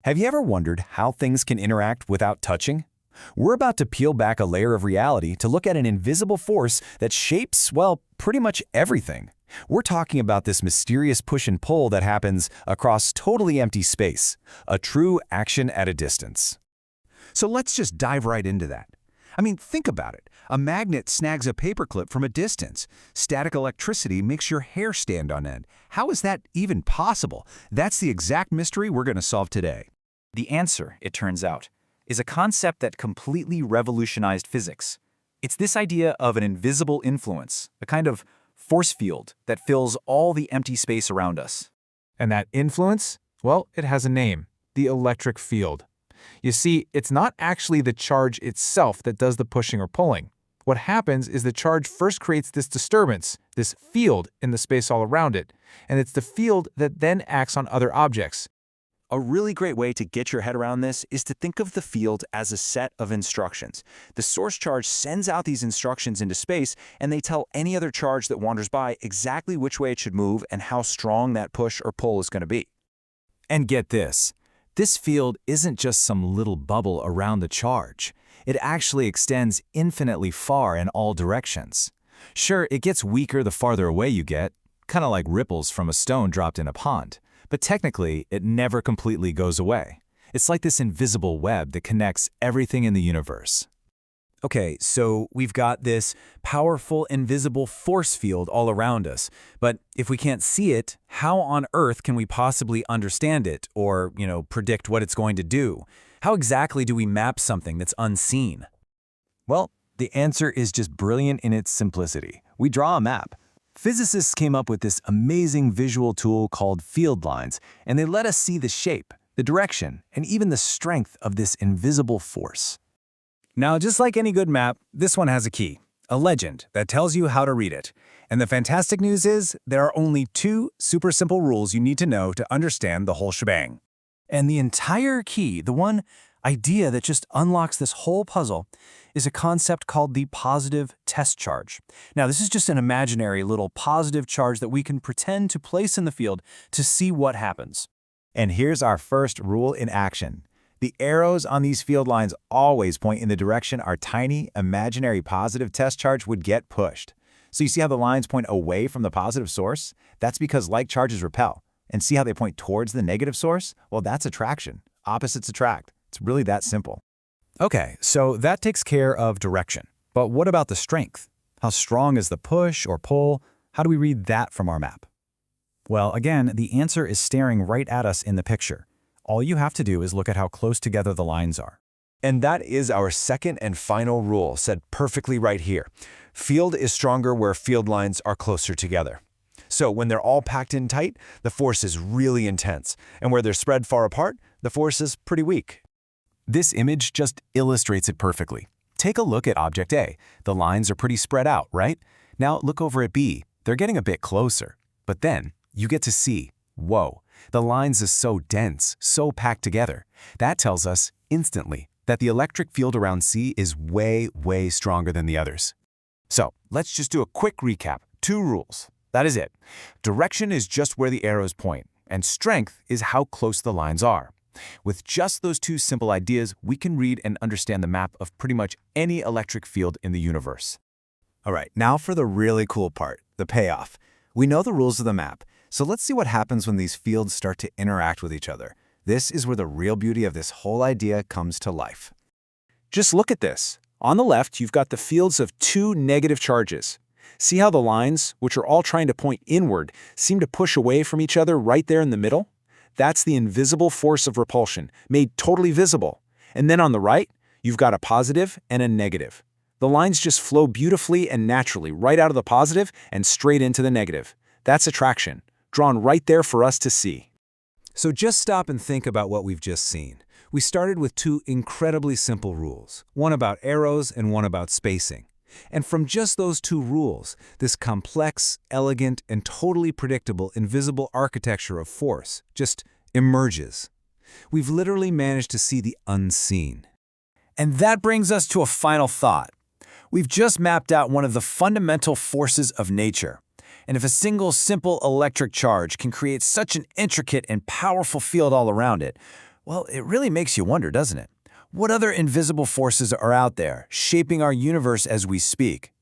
Have you ever wondered how things can interact without touching? We're about to peel back a layer of reality to look at an invisible force that shapes, well, pretty much everything. We're talking about this mysterious push and pull that happens across totally empty space, a true action at a distance. So let's just dive right into that. I mean, think about it. A magnet snags a paperclip from a distance. Static electricity makes your hair stand on end. How is that even possible? That's the exact mystery we're going to solve today. The answer, it turns out, is a concept that completely revolutionized physics. It's this idea of an invisible influence, a kind of force field that fills all the empty space around us. And that influence? Well, it has a name: the electric field. You see, it's not actually the charge itself that does the pushing or pulling. What happens is the charge first creates this disturbance, this field in the space all around it, and it's the field that then acts on other objects. A really great way to get your head around this is to think of the field as a set of instructions. The source charge sends out these instructions into space, and they tell any other charge that wanders by exactly which way it should move and how strong that push or pull is going to be. And get this. This field isn't just some little bubble around the charge. It actually extends infinitely far in all directions. Sure, it gets weaker the farther away you get, kind of like ripples from a stone dropped in a pond. But technically, it never completely goes away. It's like this invisible web that connects everything in the universe. Okay, so we've got this powerful invisible force field all around us. But if we can't see it, how on earth can we possibly understand it or, predict what it's going to do? How exactly do we map something that's unseen? Well, the answer is just brilliant in its simplicity. We draw a map. Physicists came up with this amazing visual tool called field lines, and they let us see the shape, the direction, and even the strength of this invisible force. Now, just like any good map, this one has a key, a legend that tells you how to read it. And the fantastic news is there are only 2 super simple rules you need to know to understand the whole shebang. And the entire key, the one idea that just unlocks this whole puzzle, is a concept called the positive test charge. Now, this is just an imaginary little positive charge that we can pretend to place in the field to see what happens. And here's our first rule in action. The arrows on these field lines always point in the direction our tiny, imaginary positive test charge would get pushed. So you see how the lines point away from the positive source? That's because like charges repel. And see how they point towards the negative source? Well, that's attraction. Opposites attract. It's really that simple. Okay, so that takes care of direction. But what about the strength? How strong is the push or pull? How do we read that from our map? Well, again, the answer is staring right at us in the picture. All you have to do is look at how close together the lines are. And that is our second and final rule, said perfectly right here. Field is stronger where field lines are closer together. So when they're all packed in tight, the force is really intense. And where they're spread far apart, the force is pretty weak. This image just illustrates it perfectly. Take a look at object A. The lines are pretty spread out, right? Now look over at B. They're getting a bit closer. But then you get to C. Whoa, the lines are so dense, so packed together. That tells us instantly that the electric field around C is way, way stronger than the others. So let's just do a quick recap. 2 rules. That is it. Direction is just where the arrows point, and strength is how close the lines are. With just those 2 simple ideas, we can read and understand the map of pretty much any electric field in the universe. All right, now for the really cool part, the payoff. We know the rules of the map. So let's see what happens when these fields start to interact with each other. This is where the real beauty of this whole idea comes to life. Just look at this. On the left, you've got the fields of 2 negative charges. See how the lines, which are all trying to point inward, seem to push away from each other right there in the middle? That's the invisible force of repulsion, made totally visible. And then on the right, you've got a positive and a negative. The lines just flow beautifully and naturally right out of the positive and straight into the negative. That's attraction, drawn right there for us to see. So just stop and think about what we've just seen. We started with 2 incredibly simple rules, one about arrows and one about spacing. And from just those 2 rules, this complex, elegant, and totally predictable invisible architecture of force just emerges. We've literally managed to see the unseen. And that brings us to a final thought. We've just mapped out one of the fundamental forces of nature. And if a single simple electric charge can create such an intricate and powerful field all around it, Well, it really makes you wonder, doesn't it? What other invisible forces are out there, shaping our universe as we speak?